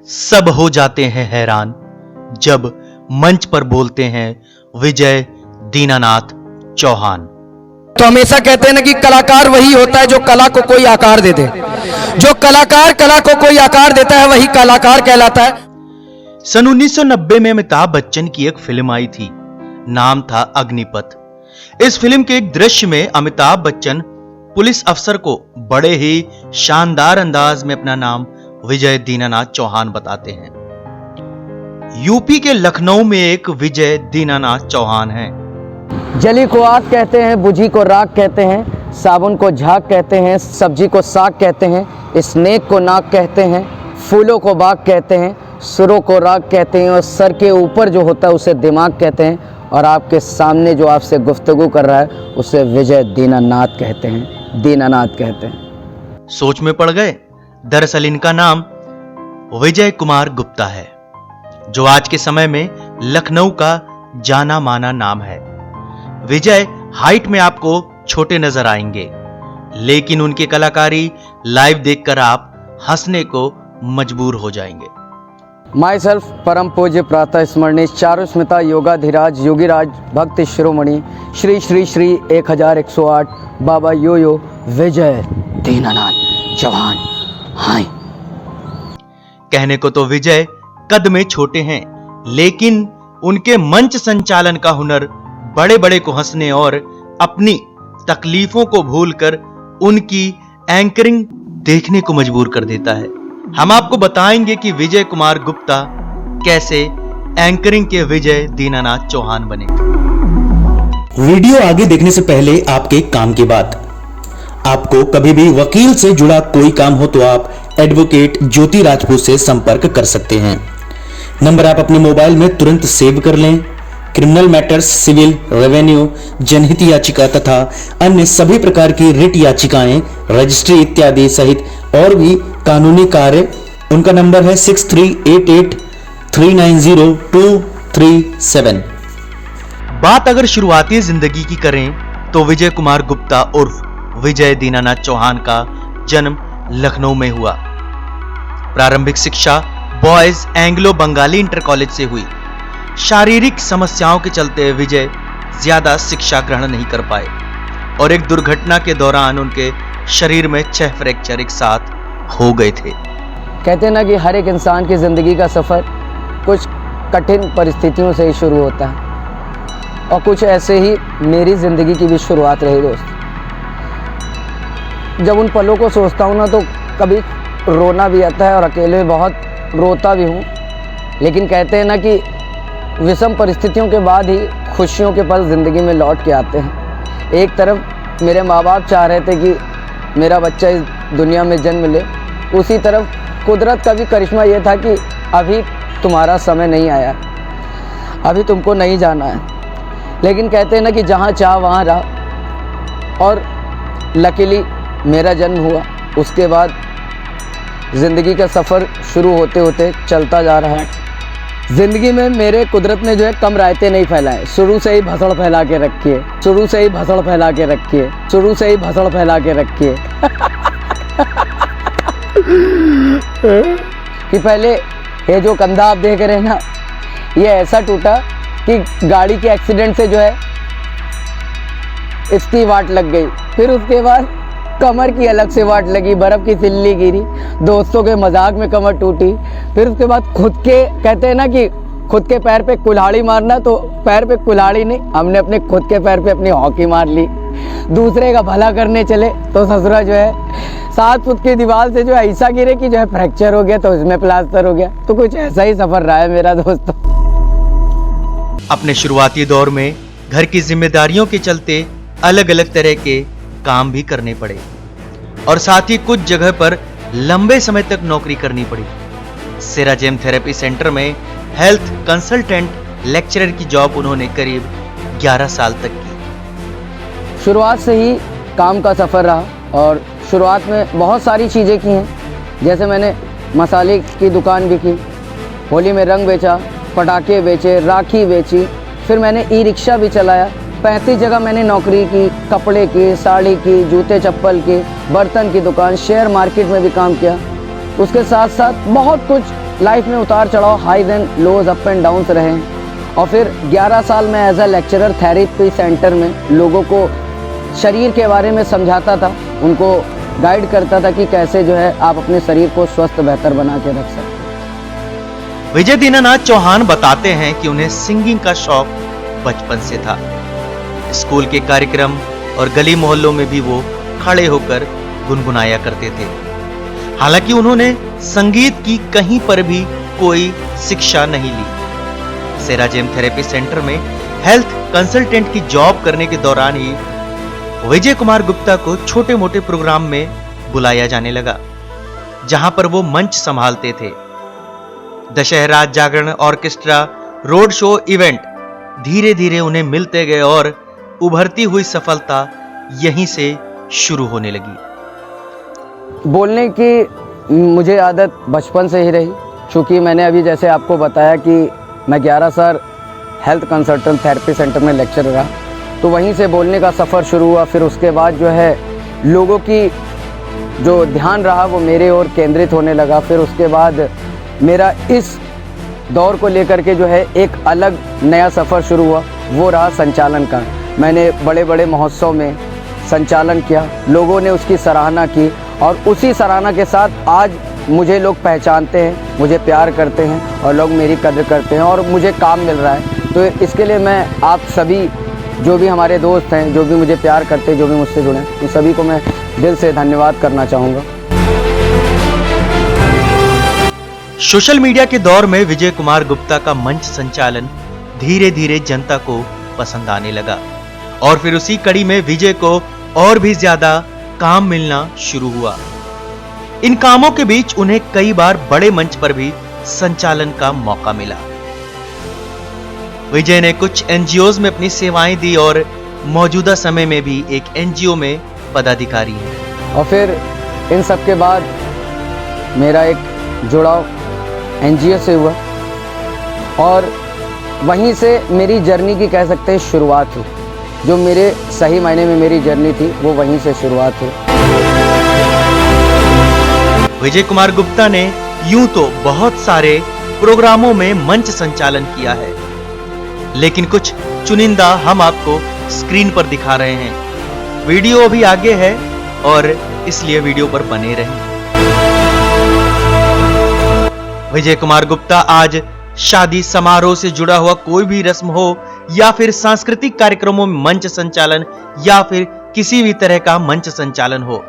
सब हो जाते हैं हैरान जब मंच पर बोलते हैं विजय दीनानाथ चौहान। तो हमेशा कहते हैं ना कि कलाकार वही होता है जो कला को कोई आकार दे दे। जो कलाकार कला को कोई आकार देता है वही कलाकार कहलाता है। सन 1990 में अमिताभ बच्चन की एक फिल्म आई थी, नाम था अग्निपथ। इस फिल्म के एक दृश्य में अमिताभ बच्चन पुलिस अफसर को बड़े ही शानदार अंदाज में अपना नाम विजय दीनानाथ चौहान बताते हैं। यूपी के लखनऊ में एक विजय दीनानाथ चौहान हैं। जली को आग कहते हैं, बुझी को राख कहते हैं, साबुन को झाग कहते हैं, सब्जी को साग कहते हैं, स्नेक को नाक कहते हैं, फूलों को बाग कहते हैं, सुरों को राग कहते हैं और सर के ऊपर जो होता है उसे दिमाग कहते हैं और आपके सामने जो आपसे गुफ्तगू कर रहा है उसे विजय दीनानाथ कहते हैं, दीनानाथ कहते हैं। सोच में पड़ गए? दरअसल इनका नाम विजय कुमार गुप्ता है, जो आज के समय में लखनऊ का जाना माना नाम है। विजय हाइट में आपको छोटे नजर आएंगे, लेकिन उनकी कलाकारी लाइव देखकर आप हंसने को मजबूर हो जाएंगे। माई सेल्फ परम पूज्य प्रातः स्मरणीय चारु स्मिता योगाधिराज योगीराज भक्ति शिरोमणि श्री श्री श्री 1108 बाबा यो विजय दीनानाथ चौहान। हाय। कहने को तो विजय कद में छोटे हैं, लेकिन उनके मंच संचालन का हुनर बड़े बड़े को हंसने और अपनी तकलीफों को भूलकर उनकी एंकरिंग देखने को मजबूर कर देता है। हम आपको बताएंगे कि विजय कुमार गुप्ता कैसे एंकरिंग के विजय दीनानाथ चौहान बने। वीडियो आगे देखने से पहले आपके काम की बात। आपको कभी भी वकील से जुड़ा कोई काम हो तो आप एडवोकेट ज्योति राजपूत से संपर्क कर सकते हैं। नंबर आप अपने मोबाइल में तुरंत सेव कर लें। क्रिमिनल मैटर्स, सिविल, रेवेन्यू, जनहित याचिका तथा अन्य सभी प्रकार की रिट याचिकाएं, रजिस्ट्री इत्यादि सहित और भी कानूनी कार्य। उनका नंबर है 6388390237। बात अगर शुरुआती जिंदगी की करें तो विजय कुमार गुप्ता उर्फ विजय दीनानाथ चौहान का जन्म लखनऊ में हुआ। प्रारंभिक शिक्षा boys Anglo Bengali inter college से हुई। शारीरिक समस्याओं के चलते विजय ज्यादा शिक्षा ग्रहण नहीं कर पाए और एक दुर्घटना के दौरान उनके शरीर में 6 फ्रैक्चर एक साथ हो गए थे। कहते हैं ना कि हर एक इंसान की ज़िंदगी का सफ़र कुछ कठिन परिस्थितियों से ही शुरू होता है और कुछ ऐसे ही मेरी ज़िंदगी की भी शुरुआत रही दोस्त। जब उन पलों को सोचता हूँ ना तो कभी रोना भी आता है और अकेले बहुत रोता भी हूँ। लेकिन कहते हैं ना कि विषम परिस्थितियों के बाद ही खुशियों के पल ज़िंदगी में लौट के आते हैं। एक तरफ मेरे माँ बाप चाह रहे थे कि मेरा बच्चा इस दुनिया में जन्म ले, उसी तरफ कुदरत का भी करिश्मा ये था कि अभी तुम्हारा समय नहीं आया, अभी तुमको नहीं जाना है। लेकिन कहते हैं ना कि जहाँ चाह वहाँ रहा और लकीली मेरा जन्म हुआ। उसके बाद ज़िंदगी का सफ़र शुरू होते होते चलता जा रहा है। ज़िंदगी में मेरे कुदरत ने जो है कम रायते नहीं फैलाए। शुरू से ही भसड़ फैला के रखी है, शुरू से ही भसड़ फैला के रखी है, शुरू से ही भसड़ फैला के रखी है। कि पहले ये जो कंधा आप देख रहे हैं ना, ये ऐसा टूटा कि गाड़ी के एक्सीडेंट से जो है इसकी वाट लग गई। फिर उसके बाद कमर की अलग से वाट लगी, बर्फ़ की सिल्ली गिरी, दोस्तों के मजाक में कमर टूटी। फिर उसके बाद खुद के कहते हैं ना कि खुद के पैर पे कुल्हाड़ी मारना, तो पैर पे कुल्हाड़ी नहीं, हमने अपने खुद के पैर पे अपनी हॉकी मार ली। दूसरे का भला करने चले तो ससुरा जो है 7 फुट की दीवार से जो है ऐसा गिरे कि जो है फ्रैक्चर हो गया, तो इसमें प्लास्टर हो गया। तो कुछ ऐसा ही सफ़र रहा है मेरा दोस्तों। अपने शुरुआती दौर में घर की जिम्मेदारियों के चलते अलग अलग तरह के काम भी करने पड़े और साथ ही कुछ जगह पर लंबे समय तक नौकरी करनी पड़ी। सेराजेम थेरेपी सेंटर में हेल्थ कंसल्टेंट लेक्चरर की जॉब उन्होंने करीब 11 साल तक की। शुरुआत से ही काम का सफ़र रहा और शुरुआत में बहुत सारी चीज़ें की हैं। जैसे मैंने मसाले की दुकान भी की, होली में रंग बेचा, पटाखे बेचे, राखी बेची। फिर मैंने ई रिक्शा भी चलाया। 35 जगह मैंने नौकरी की, कपड़े की, साड़ी की, जूते चप्पल की, बर्तन की दुकान, शेयर मार्केट में भी काम किया। उसके साथ साथ बहुत कुछ लाइफ में उतार चढ़ाव, highs and lows, up and downs रहे हैं। और फिर 11 साल मैं as a lecturer therapy centre में लोगों को शरीर के बारे में समझाता था, उनको गाइड करता था कि कैसे जो है आप अपने शरीर को स्वस्थ बेहतर बना के रख सकते हैं। विजय दीनानाथ चौहान बताते हैं कि उन्हें सिंगिंग का शौक बचपन से था। स्कूल के कार्यक्रम और गली मोहल्लों में भी वो खड़े होकर गुनगुनाया करते थे। हालांकि उन्होंने संगीत की कहीं पर भी कोई शिक्षा नहीं ली। सेराजेम थेरेपी सेंटर में हेल्थ कंसल्टेंट की जॉब करने के दौरान ही विजय कुमार गुप्ता को छोटे मोटे प्रोग्राम में बुलाया जाने लगा, जहां पर वो मंच संभालते थे। दशहरा, जागरण, ऑर्केस्ट्रा, रोड शो, इवेंट धीरे धीरे उन्हें मिलते गए और उभरती हुई सफलता यहीं से शुरू होने लगी। बोलने की मुझे आदत बचपन से ही रही, क्योंकि मैंने अभी जैसे आपको बताया कि मैं 11 साल हेल्थ कंसल्टेंट थेरेपी सेंटर में लेक्चर रहा, तो वहीं से बोलने का सफ़र शुरू हुआ। फिर उसके बाद जो है लोगों की जो ध्यान रहा वो मेरे ओर केंद्रित होने लगा। फिर उसके बाद मेरा इस दौर को लेकर के जो है एक अलग नया सफ़र शुरू हुआ, वो रहा संचालन का। मैंने बड़े बड़े महोत्सव में संचालन किया, लोगों ने उसकी सराहना की और उसी सराहना के साथ आज मुझे लोग पहचानते हैं, मुझे प्यार करते हैं और लोग मेरी कदर करते हैं और मुझे काम मिल रहा है। तो इसके लिए मैं आप सभी जो भी हमारे दोस्त हैं, जो भी मुझे प्यार करते हैं, जो भी मुझसे जुड़े हैं, उन सभी को मैं दिल से धन्यवाद करना चाहूँगा। सोशल मीडिया के दौर में विजय कुमार गुप्ता का मंच संचालन धीरे धीरे जनता को पसंद आने लगा और फिर उसी कड़ी में विजय को और भी ज्यादा काम मिलना शुरू हुआ। इन कामों के बीच उन्हें कई बार बड़े मंच पर भी संचालन का मौका मिला। विजय ने कुछ एनजीओज में अपनी सेवाएं दी और मौजूदा समय में भी एक एनजीओ में पदाधिकारी हैं। और फिर इन सब के बाद मेरा एक जुड़ाव एनजीओ से हुआ और वहीं से मेरी जर्नी की कह सकते हैं शुरुआत हुई। जो मेरे सही मायने में मेरी जर्नी थी वो वहीं से शुरुआत हुई। विजय कुमार गुप्ता ने यूं तो बहुत सारे प्रोग्रामों में मंच संचालन किया है, लेकिन कुछ चुनिंदा हम आपको स्क्रीन पर दिखा रहे हैं। वीडियो अभी आगे है और इसलिए वीडियो पर बने रहें। विजय कुमार गुप्ता आज शादी समारोह से जुड़ा हुआ कोई भी रस्म हो या फिर सांस्कृतिक कार्यक्रमों में मंच संचालन या फिर किसी भी तरह का मंच संचालन हो,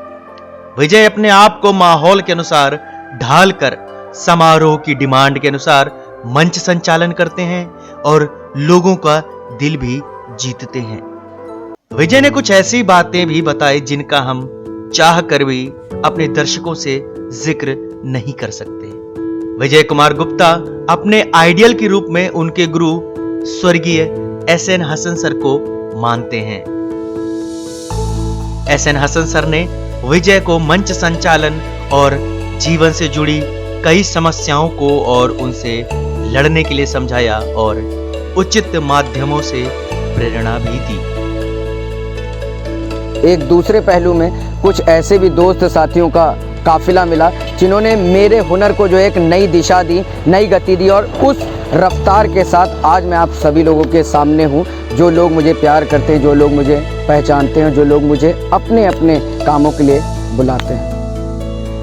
विजय अपने आप को माहौल के अनुसार ढालकर समारोह की डिमांड के अनुसार मंच संचालन करते हैं और लोगों का दिल भी जीतते हैं। विजय ने कुछ ऐसी बातें भी बताई जिनका हम चाह कर भी अपने दर्शकों से जिक्र नहीं कर सकते। विजय कुमार गुप्ता अपने आइडियल के रूप में उनके गुरु स्वर्गीय एसएन हसन सर को मानते हैं। एसएन हसन सर ने विजय को मंच संचालन और जीवन से जुड़ी कई समस्याओं को और उनसे लड़ने के लिए समझाया और उचित माध्यमों से प्रेरणा भी दी। एक दूसरे पहलू में कुछ ऐसे भी दोस्त साथियों का काफिला मिला जिन्होंने मेरे हुनर को जो एक नई दिशा दी, नई गति दी और उस रफ्तार के साथ आज मैं आप सभी लोगों के सामने हूँ। जो लोग मुझे प्यार करते हैं, जो लोग मुझे पहचानते हैं, जो लोग मुझे अपने अपने कामों के लिए बुलाते हैं।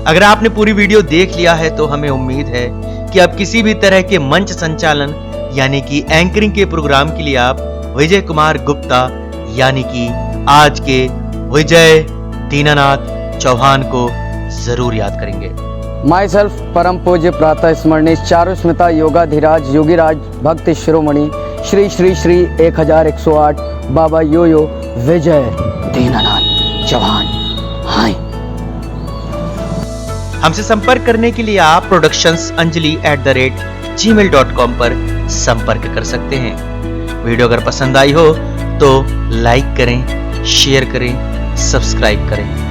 अगर आपने पूरी वीडियो देख लिया है तो हमें उम्मीद है कि अब किसी भी तरह के मंच संचालन यानी कि एंकरिंग के प्रोग्राम के लिए आप विजय कुमार गुप्ता यानी कि आज के विजय दीनानाथ चौहान को जरूर याद करेंगे। माई सेल्फ परम पूज्य प्रातः स्मरणीय चारु स्मिता योगाधिराज योगीराज भक्ति शिरोमणि श्री श्री श्री 1108 बाबा यो विजय दीनानाथ चौहान। हाय। हमसे संपर्क करने के लिए आप productionsanjali@gmail.com पर संपर्क कर सकते हैं। वीडियो अगर पसंद आई हो तो लाइक करें, शेयर करें, सब्सक्राइब करें।